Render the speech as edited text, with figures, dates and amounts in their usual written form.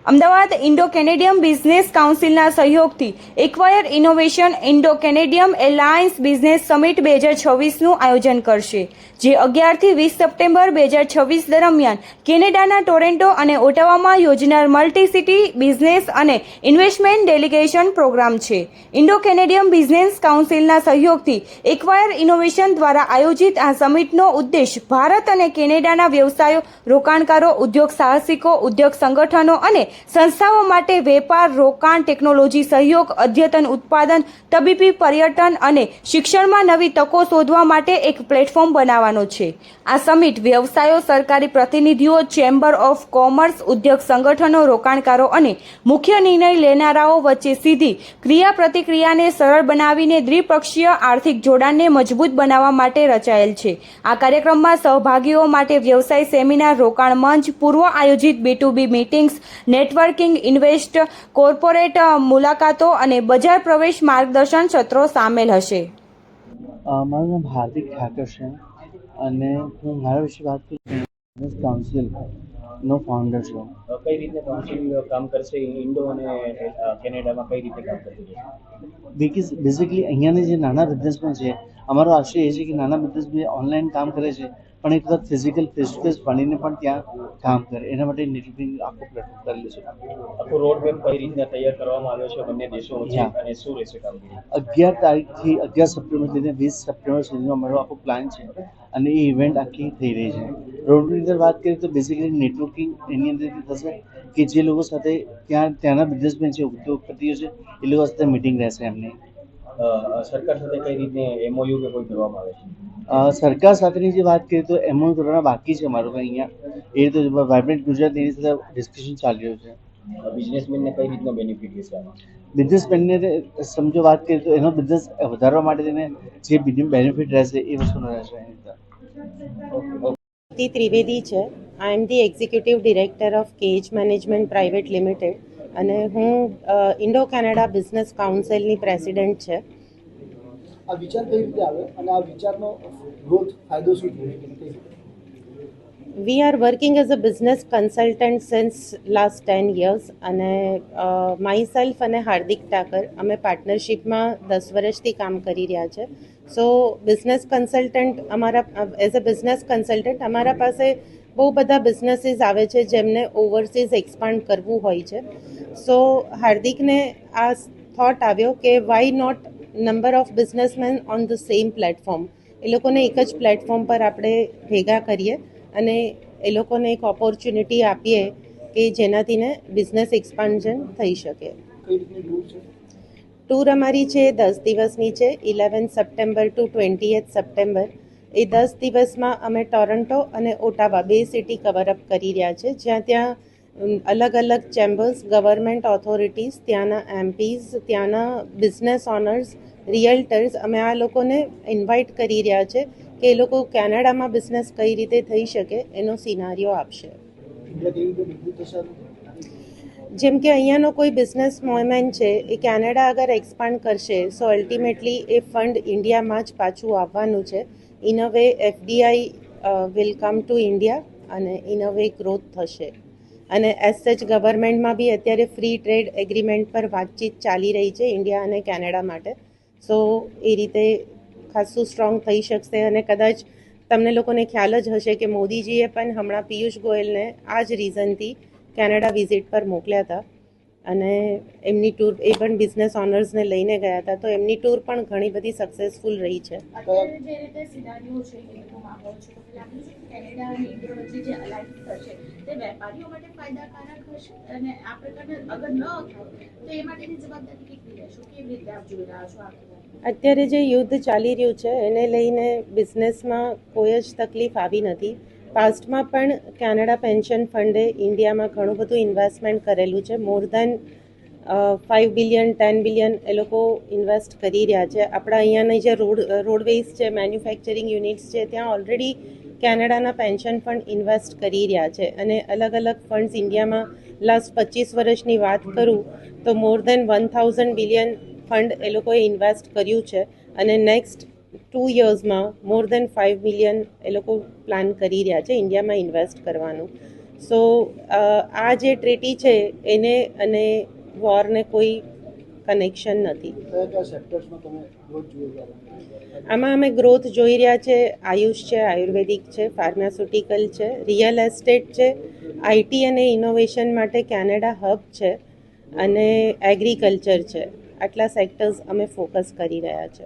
Ahmedabad Indo Canadian business કાઉન્સિલના સહયોગથી acquire innovation Indo Canadian alliance business summit 2026નું આયોજન કરશે, જે 11થી 20 સપ્ટેમ્બર 2026 દરમિયાન કેનેડાના ટોરેન્ટો અને ઓટાવામાં યોજનાર મલ્ટી સિટી બિઝનેસ અને ઇન્વેસ્ટમેન્ટ ડેલિગેશન પ્રોગ્રામ છે. ઇન્ડો કેનેડિયમ બિઝનેસ કાઉન્સિલના સહયોગથી એક્વાયર ઇનોવેશન દ્વારા આયોજિત આ સમિટનો ઉદ્દેશ ભારત અને કેનેડાના વ્યવસાયો, રોકાણકારો, ઉદ્યોગ સાહસિકો, ઉદ્યોગ સંગઠનો અને સંસ્થાઓ માટે વેપાર, રોકાણ, ટેકનોલોજી સહયોગ, અદ્યતન ઉત્પાદન, તબીબી, પર્યટન અને શિક્ષણમાં નવી તકો શોધવા માટે એક પ્લેટફોર્મ બનાવવાનો છે. આ સમિટ વ્યવસાયો, સરકારી પ્રતિનિધિઓ, ચેમ્બર ઓફ કોમર્સ, ઉદ્યોગ સંગઠનો, રોકાણકારો અને મુખ્ય નિર્ણય લેનારાઓ વચ્ચે સીધી ક્રિયા પ્રતિક્રિયાને સરળ બનાવીને દ્વિપક્ષીય આર્થિક જોડાણને મજબૂત બનાવવા માટે રચાયેલ છે. આ કાર્યક્રમમાં સહભાગીઓ માટે વ્યવસાય સેમિનાર, રોકાણ મંચ, પૂર્વ આયોજિત B2B meetings, networking, invest, corporate મુલાકાતો અને બજાર પ્રવેશ માર્ગદર્શન સત્રો સામેલ હશે. મારું નામ હાર્દિક ઠાકર છે અને હું મારા વિશે વાત કરું બિઝનેસ કાઉન્સિલનો ફાઉન્ડર છું. કઈ રીતે કાઉન્સિલ કામ કરશે? ઇન્ડો અને કેનેડામાં કઈ રીતે કામ કરશે? બેઝિકલી અહીંયાની જે નાના બિઝનેસમેન છે, અમારો આશય એ છે કે નાના બિઝનેસમેન ઓનલાઈન કામ કરે છે પણ એક વખત ફિઝિકલ ફેસ ટુ ફેસ ભણીને પણ ત્યાં કામ કરે, એના માટે નેટવર્કિંગ આખો પ્લેટફોર્મ કરેલું છે. આખો રોડ મેપ કઈ રીતના તૈયાર કરવામાં આવ્યો છે બંને દેશો વચ્ચે અને શું રહેશે કામગીરી? 11 તારીખથી 11 સપ્ટેમ્બરથી 20 સપ્ટેમ્બર સુધીનો અમારો આખો પ્લાન છે અને એ ઇવેન્ટ આખી થઈ રહી છે. રોડની અંદર વાત કરીએ તો બેઝિકલી નેટવર્કિંગ એની અંદરથી થશે કે જે લોકો સાથે ત્યાંના બિઝનેસમેન છે, ઉદ્યોગપતિઓ છે, એ લોકો સાથે મીટિંગ રહેશે એમની. સરકાર સાથે કઈ રીતે MOU કે કોઈ કરવામાં આવે છે? સરકાર સાથેની જે વાત કરીએ તો MOU કરવાના બાકી છે અમારું અહીંયા. એ રીતે વાઇબ્રન્ટ ગુજરાત એની સાથે ડિસ્કશન ચાલી રહ્યું છે. બિઝનેસમેનને કઈ રીતનો બેનિફિટ રહેશે? બિઝનેસમેનને સમજો વાત કરીએ તો એનો બિઝનેસ વધારવા માટે તેને જે બેનિફિટ રહેશે એ વસ્તુનો રહેશે. ત્રિવેદી છે. I am the executive director of Cage management private limited અને હું ઇન્ડો કેનેડા બિઝનેસ કાઉન્સિલની પ્રેસિડેન્ટ છે. આ વિચાર કઈ રીતે આવે અને આ વિચારનો ગ્રોથ ફાયદો શું થયો? We are working as a business consultant since last 10 years અને માય સેલ્ફ અને હાર્દિક ઠાકર અમે પાર્ટનરશિપમાં 10 વર્ષથી કામ કરી રહ્યા છે. So business consultant as a business consultant અમારા પાસે બહુ બધા બિઝનેસીસ આવે છે જેમને ઓવરસીઝ એક્સપાન્ડ કરવું હોય છે. સો હાર્દિકને આ થોટ આવ્યો કે why not number of businessmen on the same platform, એ લોકોને એક જ પ્લેટફોર્મ પર આપણે ભેગા કરીએ અને એ લોકોને એક ઓપોર્ચ્યુનિટી આપીએ કે જેનાથીને બિઝનેસ એક્સપાન્શન થઈ શકે. ટૂર અમારી છે 10 દિવસની છે, 11 સપ્ટેમ્બર ટુ 20 સપ્ટેમ્બર. એ 10 દિવસમાં અમે ટોરન્ટો અને ઓટાવા 2 સિટી કવરઅપ કરી રહ્યા છે, જ્યાં ત્યાં અલગ અલગ ચેમ્બર્સ, ગવર્મેન્ટ ઓથોરિટીઝ, ત્યાંના MPs, ત્યાંના બિઝનેસ ઓનર્સ, રિયલ્ટર્સ, અમે આ લોકોને ઇન્વાઇટ કરી રહ્યા છે કે એ લોકો કેનેડામાં બિઝનેસ કઈ રીતે થઈ શકે એનો સિનારીઓ આપશે. જેમ કે અહીંયાનો કોઈ બિઝનેસ મોમેન છે એ કેનેડા અગર એક્સપાન્ડ કરશે સો અલ્ટિમેટલી એ ફંડ ઇન્ડિયામાં જ પાછું આવવાનું છે. In a way FDI will come to India અને ઇન અ વે ગ્રોથ થશે. અને એઝ સચ ગવર્મેન્ટમાં બી અત્યારે ફ્રી ટ્રેડ એગ્રીમેન્ટ પર વાતચીત ચાલી રહી છે ઇન્ડિયા અને કેનેડા માટે. સો એ રીતે ખાસું સ્ટ્રોંગ થઈ શકશે. અને કદાચ તમને લોકોને ખ્યાલ જ હશે કે મોદીજીએ પણ હમણાં પિયુષ ગોયલને આ જ રીઝનથી કેનેડા વિઝિટ પર મોકલ્યા હતા અને એમની ટૂર એ પણ બિઝનેસ ઓનર્સને લઈને ગયા હતા, તો એમની ટૂર પણ ઘણી બધી સક્સેસફુલ રહી છે. અત્યારે જે યુદ્ધ ચાલી રહ્યું છે એને લઈને બિઝનેસમાં કોઈ જ તકલીફ આવી નથી. પાસ્ટમાં પણ કેનેડા પેન્શન ફંડે ઇન્ડિયામાં ઘણું બધું ઇન્વેસ્ટમેન્ટ કરેલું છે. મોર દેન 5 બિલિયન 10 બિલિયન એ લોકો ઇન્વેસ્ટ કરી રહ્યા છે. આપણા અહીંયાની જે રોડવેઝ છે, મેન્યુફેક્ચરિંગ યુનિટ્સ છે, ત્યાં ઓલરેડી કેનેડાના પેન્શન ફંડ ઇન્વેસ્ટ કરી રહ્યા છે. અને અલગ અલગ ફંડ્સ ઇન્ડિયામાં લાસ્ટ 25 વર્ષની વાત કરું તો મોર દેન 1000 બિલિયન ફંડ એ લોકોએ ઇન્વેસ્ટ કર્યું છે અને નેક્સ્ટ 2 yearsમાં મોર દેન 5 બિલિયન એ લોકો પ્લાન કરી રહ્યા છે ઇન્ડિયામાં ઇન્વેસ્ટ કરવાનું. સો આ જે ટ્રીટી છે એને અને વોરને કોઈ કનેક્શન નથી. કયા કયા સેક્ટર્સમાં તમે ગ્રોથ જોઈ રહ્યા છો? આમાં અમે ગ્રોથ જોઈ રહ્યા છે. આયુષ છે, આયુર્વેદિક છે, ફાર્માસ્યુટિકલ છે, રિયલ એસ્ટેટ છે, આઈટી અને ઇનોવેશન માટે કેનેડા હબ છે અને એગ્રીકલ્ચર છે. આટલા સેક્ટર્સ અમે ફોકસ કરી રહ્યા છે.